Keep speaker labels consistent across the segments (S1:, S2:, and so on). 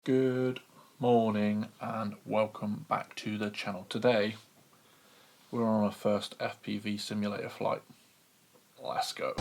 S1: Good morning and welcome back to the channel. Today we're on our first FPV simulator flight. Let's go.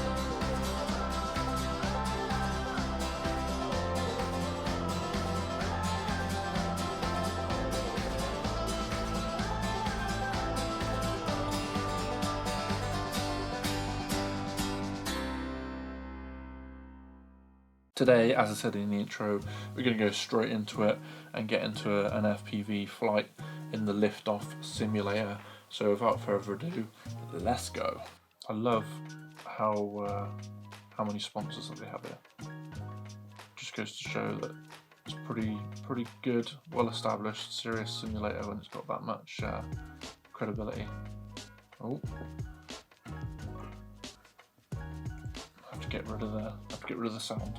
S1: Today, as I said in the intro, we're going to go straight into it and get into an FPV flight in the Liftoff simulator. So without further ado, let's go. I love how many sponsors that they have here. Just goes to show that it's pretty good, well established, serious simulator when it's got that much credibility. Oh. Get rid of the sound,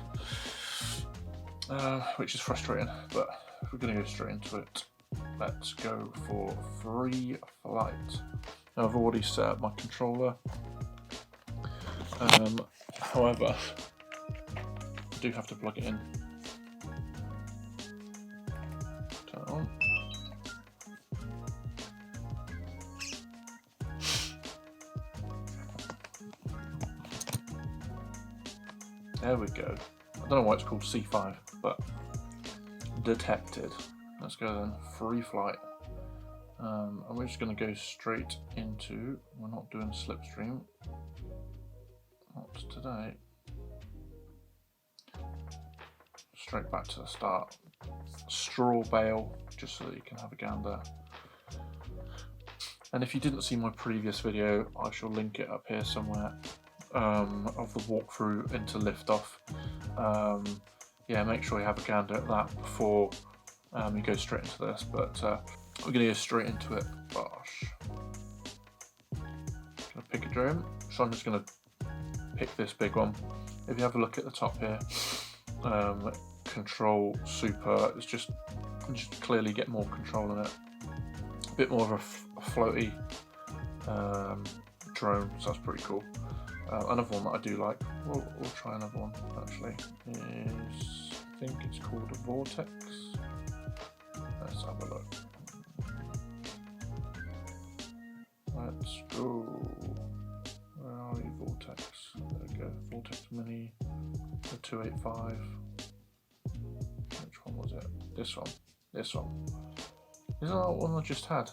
S1: which is frustrating, but if we're going to go straight into it, let's go for free flight. Now I've already set up my controller, however I do have to plug it in. Turn it on. There we go. I don't know why it's called C5, but detected. Let's go then, free flight. And we're just going to go straight into, we're not doing slipstream. Not today. Straight back to the start. Straw bale, just so that you can have a gander. And if you didn't see my previous video, I shall link it up here somewhere. Of the walkthrough into Liftoff. Yeah, make sure you have a gander at that before you go straight into this, but we're going to go straight into it. Gosh. Gonna pick a drone, so I'm just going to pick this big one. If you have a look at the top here, control super, it's just clearly get more control in it. A bit more of a floaty drone, so that's pretty cool. Another one that I do like, we'll try another one actually, is, I think it's called a Vortex. Let's have a look. Let's go. Where are you, Vortex? There we go, Vortex Mini, the 285. Which one was it? This one. This one. Isn't that one I just had?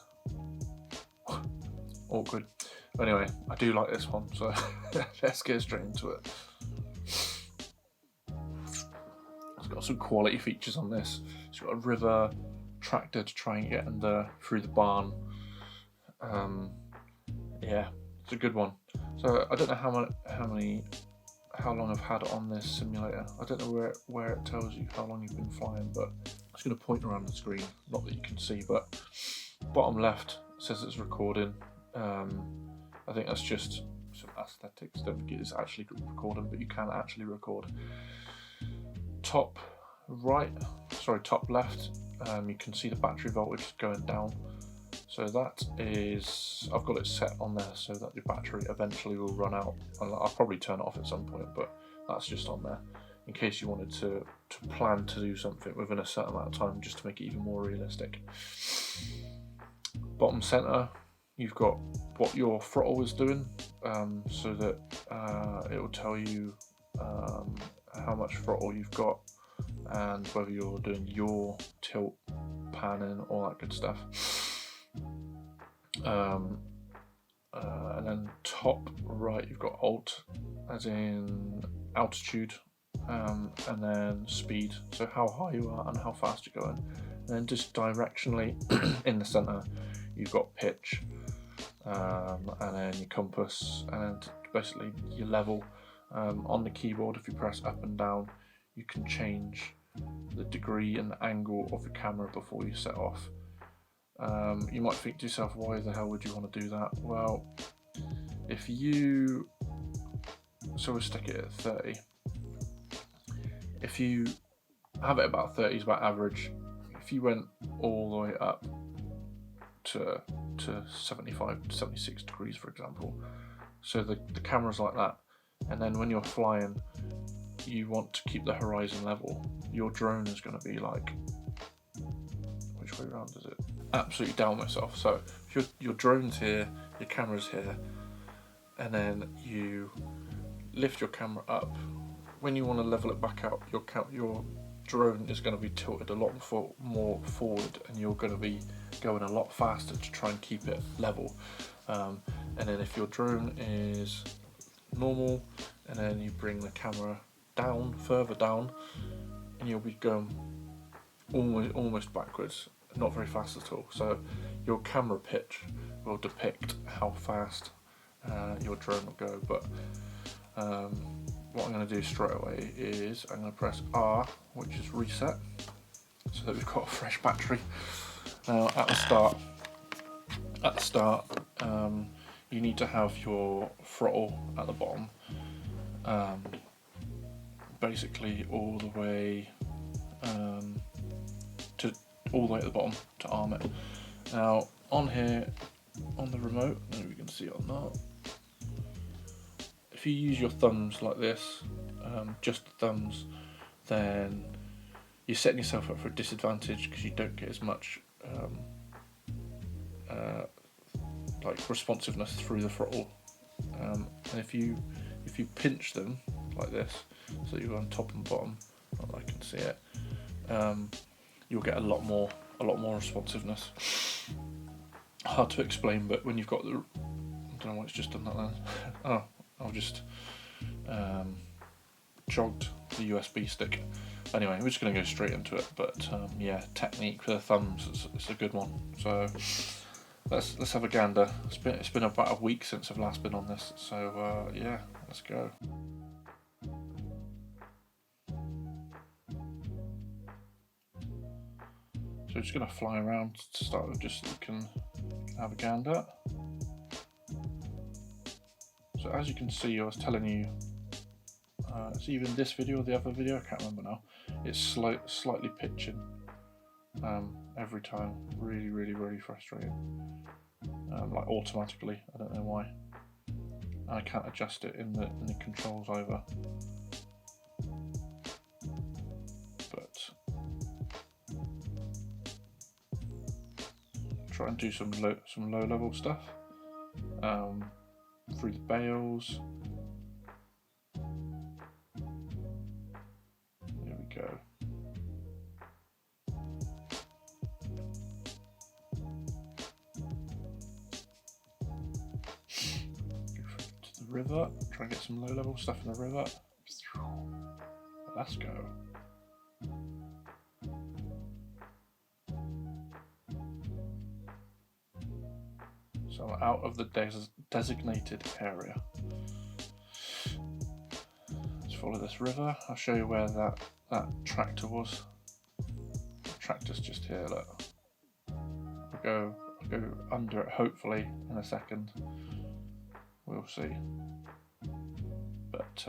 S1: Awkward. Anyway, I do like this one, so let's get straight into it. It's got some quality features on this. It's got a river tractor to try and get through the barn. Yeah, it's a good one. So I don't know how long I've had it on this simulator. I don't know where it tells you how long you've been flying, but it's going to point around the screen. Not that you can see, but bottom left says it's recording. I think that's just some aesthetics. Don't think it's actually recording, but you can actually record. Top left, you can see the battery voltage going down. So that is, I've got it set on there so that the battery eventually will run out. I'll probably turn it off at some point, but that's just on there in case you wanted to plan to do something within a certain amount of time, just to make it even more realistic. Bottom center, you've got what your throttle is doing, so that it will tell you how much throttle you've got and whether you're doing yaw, tilt, panning, all that good stuff. And then top right, you've got alt, as in altitude, and then speed, so how high you are and how fast you're going. And then just directionally in the center, you've got pitch. And then your compass, and basically your level. On the keyboard, if you press up and down, you can change the degree and the angle of the camera before you set off. You might think to yourself, why the hell would you want to do that? Well, so we'll stick it at 30. If you have it about 30 is about average. If you went all the way up to 75 to 76 degrees, for example, so the camera's like that, and then when you're flying, you want to keep the horizon level. Your drone is going to be like way around is it? Absolutely down myself. So if your drone's here, your camera's here, and then you lift your camera up. When you want to level it back out, your drone is going to be tilted a lot more forward, and you're going to be going a lot faster to try and keep it level. And then if your drone is normal, and then you bring the camera down, further down, and you'll be going almost backwards, not very fast at all. So your camera pitch will depict how fast your drone will go. But what I'm going to do straight away is I'm going to press R, which is reset, so that we've got a fresh battery. Now at the start, you need to have your throttle at the bottom, basically all the way at the bottom to arm it. Now on here, on the remote, I don't know if you can see it or not. If you use your thumbs like this, just the thumbs, then you're setting yourself up for a disadvantage because you don't get as much like responsiveness through the throttle. And if you pinch them like this, so you're on top and bottom, not that I can see it, you'll get a lot more responsiveness. Hard to explain, but when you've got the, I don't know why it's just done that then. Oh, I've just jogged the USB stick. Anyway, we're just going to go straight into it. But yeah, technique for the thumbs, it's a good one. So let's have a gander. It's been about a week since I've last been on this. So yeah, let's go. So we're just going to fly around to start with, just so you can have a gander. So as you can see, I was telling you, it's either this video or the other video, I can't remember now, it's slightly pitching every time. Really frustrating. Like automatically, I don't know why. And I can't adjust it in the controls either. But try and do some low level stuff. Through the bales. There we go. Go to the river, try and get some low level stuff in the river. Let's go. So out of the designated area. Let's follow this river. I'll show you where that tractor was. The tractor's just here, look. I'll go under it hopefully in a second. We'll see. But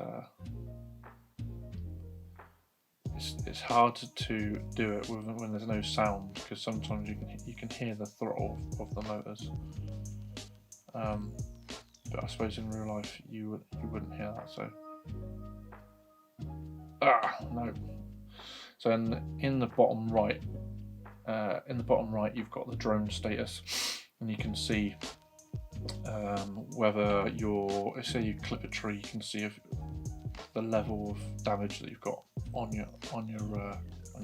S1: it's hard to do it when there's no sound, because sometimes you can hear the throttle of the motors. But I suppose in real life you wouldn't hear that. So no. So in the bottom right, you've got the drone status, and you can see whether say you clip a tree, you can see if the level of damage that you've got on your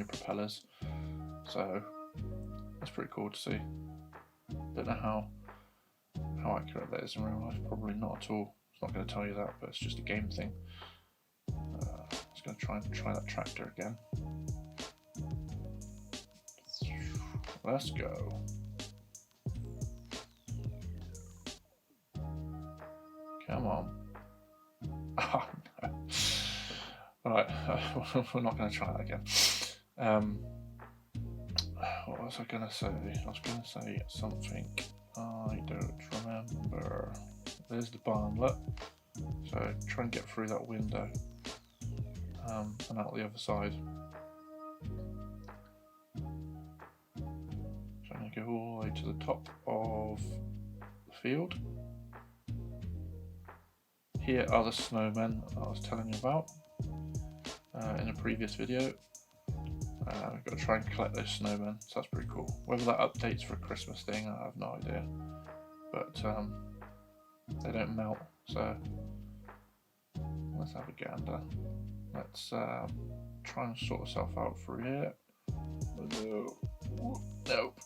S1: propellers. So that's pretty cool to see. Don't know how accurate that is in real life. Probably not at all. It's not going to tell you that, but it's just a game thing. Just going to try that tractor again. Let's go. Come on. Oh, no. Alright, we're not going to try that again. What was I going to say? I was going to say something. I don't remember. There's the barn, look. So try and get through that window and out the other side. So I'm going to go all the way to the top of the field. Here are the snowmen I was telling you about in a previous video. We've got to try and collect those snowmen, so that's pretty cool. Whether that updates for a Christmas thing, I have no idea. But they don't melt, so let's have a gander. Let's try and sort ourselves out through here. Nope.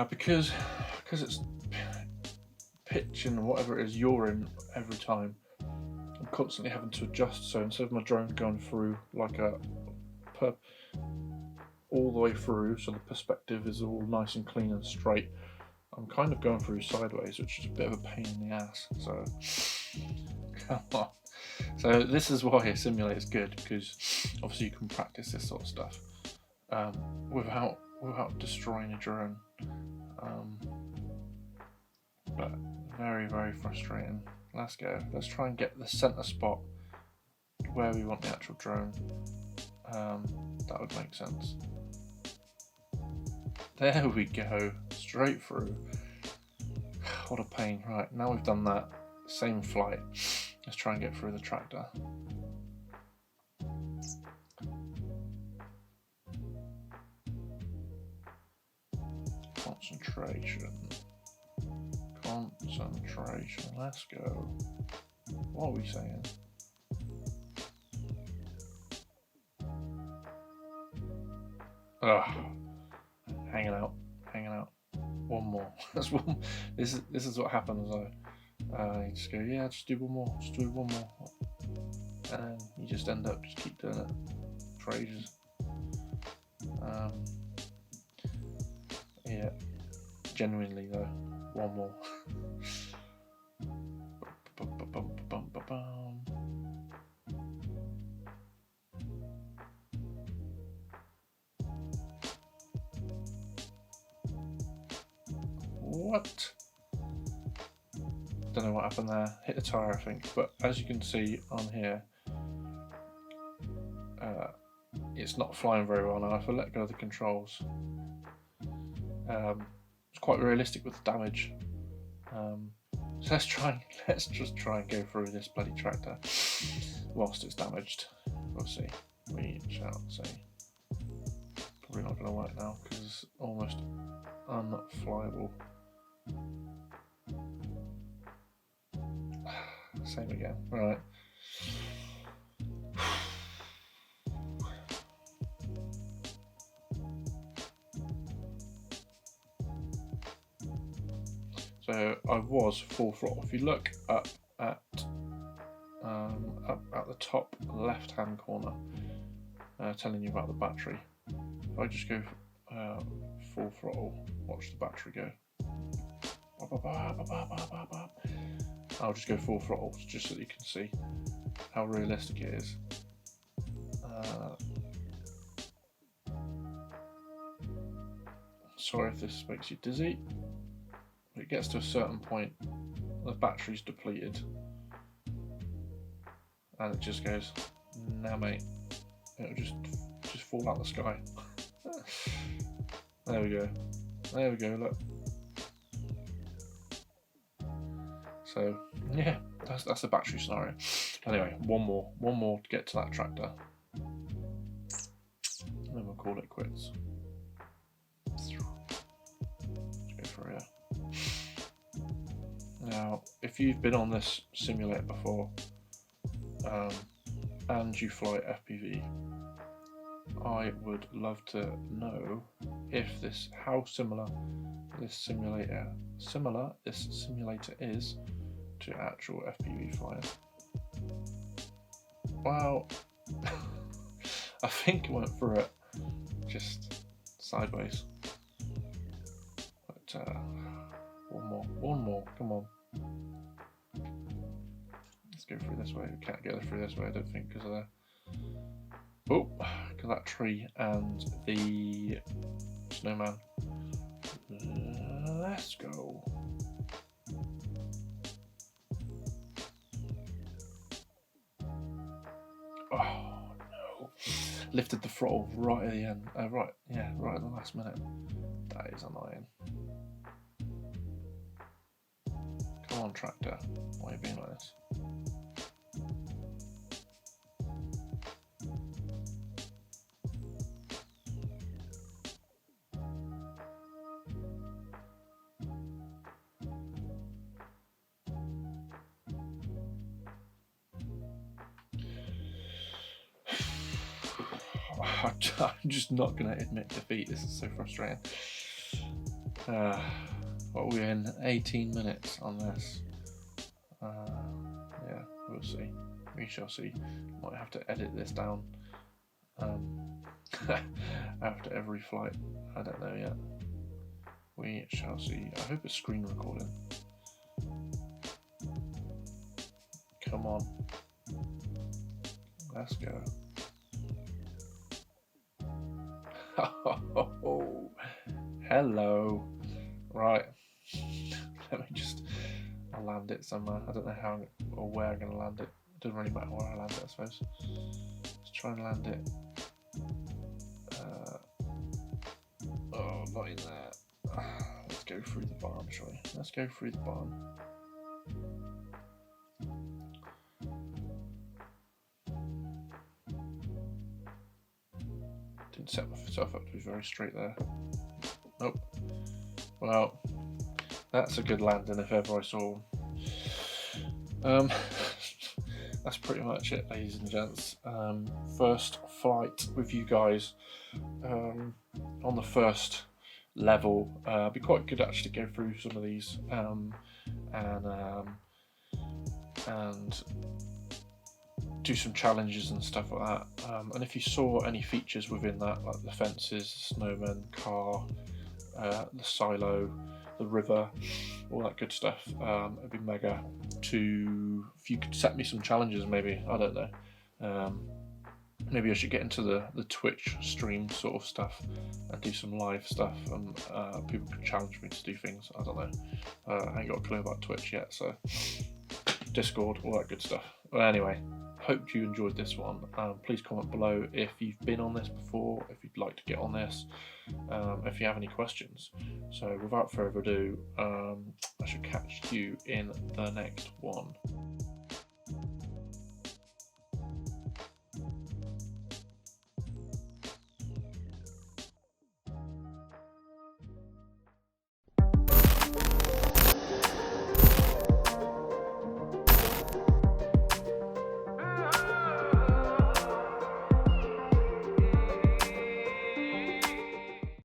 S1: Because it's pitch and whatever it is you're in every time, I'm constantly having to adjust. So instead of my drone going through like all the way through, so the perspective is all nice and clean and straight, I'm kind of going through sideways, which is a bit of a pain in the ass. So come on. So this is why a simulator is good, because obviously you can practice this sort of stuff without destroying a drone. But very, very frustrating. Let's go. Let's try and get the center spot where we want the actual drone. That would make sense. There we go. Straight through. What a pain. Right, now we've done that. Same flight. Let's try and get through the tractor. Concentration. Let's go. What are we saying? Ugh. Hanging out. One more. That's one. This is what happens though. You just go, yeah, just do one more. And you just end up just keep doing it for ages. Yeah. Genuinely though, one more. What? Don't know what happened there. Hit the tire, I think. But as you can see on here, it's not flying very well now. If I let go of the controls, it's quite realistic with the damage. So let's just try and go through this bloody tractor whilst it's damaged. We'll see. We shall see. Probably not going to work now because it's almost unflyable. Same again. Right. So I was full throttle. If you look up at the top left-hand corner, telling you about the battery. If I just go full throttle, watch the battery go. I'll just go full throttle just so that you can see how realistic it is. Sorry if this makes you dizzy. It gets to a certain point, the battery's depleted, and it just goes, nah mate, it'll just fall out the sky. There we go, look. So yeah, that's the battery scenario. Anyway, one more to get to that tractor, and then we'll call it quits. Let's go for here. Now, if you've been on this simulator before, and you fly FPV, I would love to know if how similar this simulator is to actual FPV flying. Well, I think I went through it just sideways. But one more, come on. Let's go through this way. We can't go through this way, I don't think, because of that tree and the snowman. Let's go. Oh no! Lifted the throttle right at the end. Right at the last minute. That is annoying. Come on, tractor. Why are you being like this? I'm just not going to admit defeat. This is so frustrating. What are we in? 18 minutes on this. Yeah, we'll see. We shall see. Might have to edit this down after every flight. I don't know yet. We shall see. I hope it's screen recording. Come on. Let's go. Oh, hello. Right. Let me just. I'll land it somewhere. I don't know how or where I'm going to land it. It doesn't really matter where I land it, I suppose. Let's try and land it. Oh, not in there. Let's go through the barn, shall we? Let's go through the barn. Didn't set myself up to be very straight there. Nope. Well, that's a good landing if ever I saw one. That's pretty much it, ladies and gents. First flight with you guys on the first level. It'd be quite good actually to go through some of these and do some challenges and stuff like that. And if you saw any features within that, like the fences, snowmen, car, the silo, the river, all that good stuff, it'd be mega. If you could set me some challenges, maybe, I don't know. Maybe I should get into the Twitch stream sort of stuff and do some live stuff, and people could challenge me to do things. I don't know. I ain't got a clue about Twitch yet, so Discord, all that good stuff. But anyway, hope you enjoyed this one. Please comment below if you've been on this before, if you'd like to get on this, if you have any questions. So without further ado, I should catch you in the next one.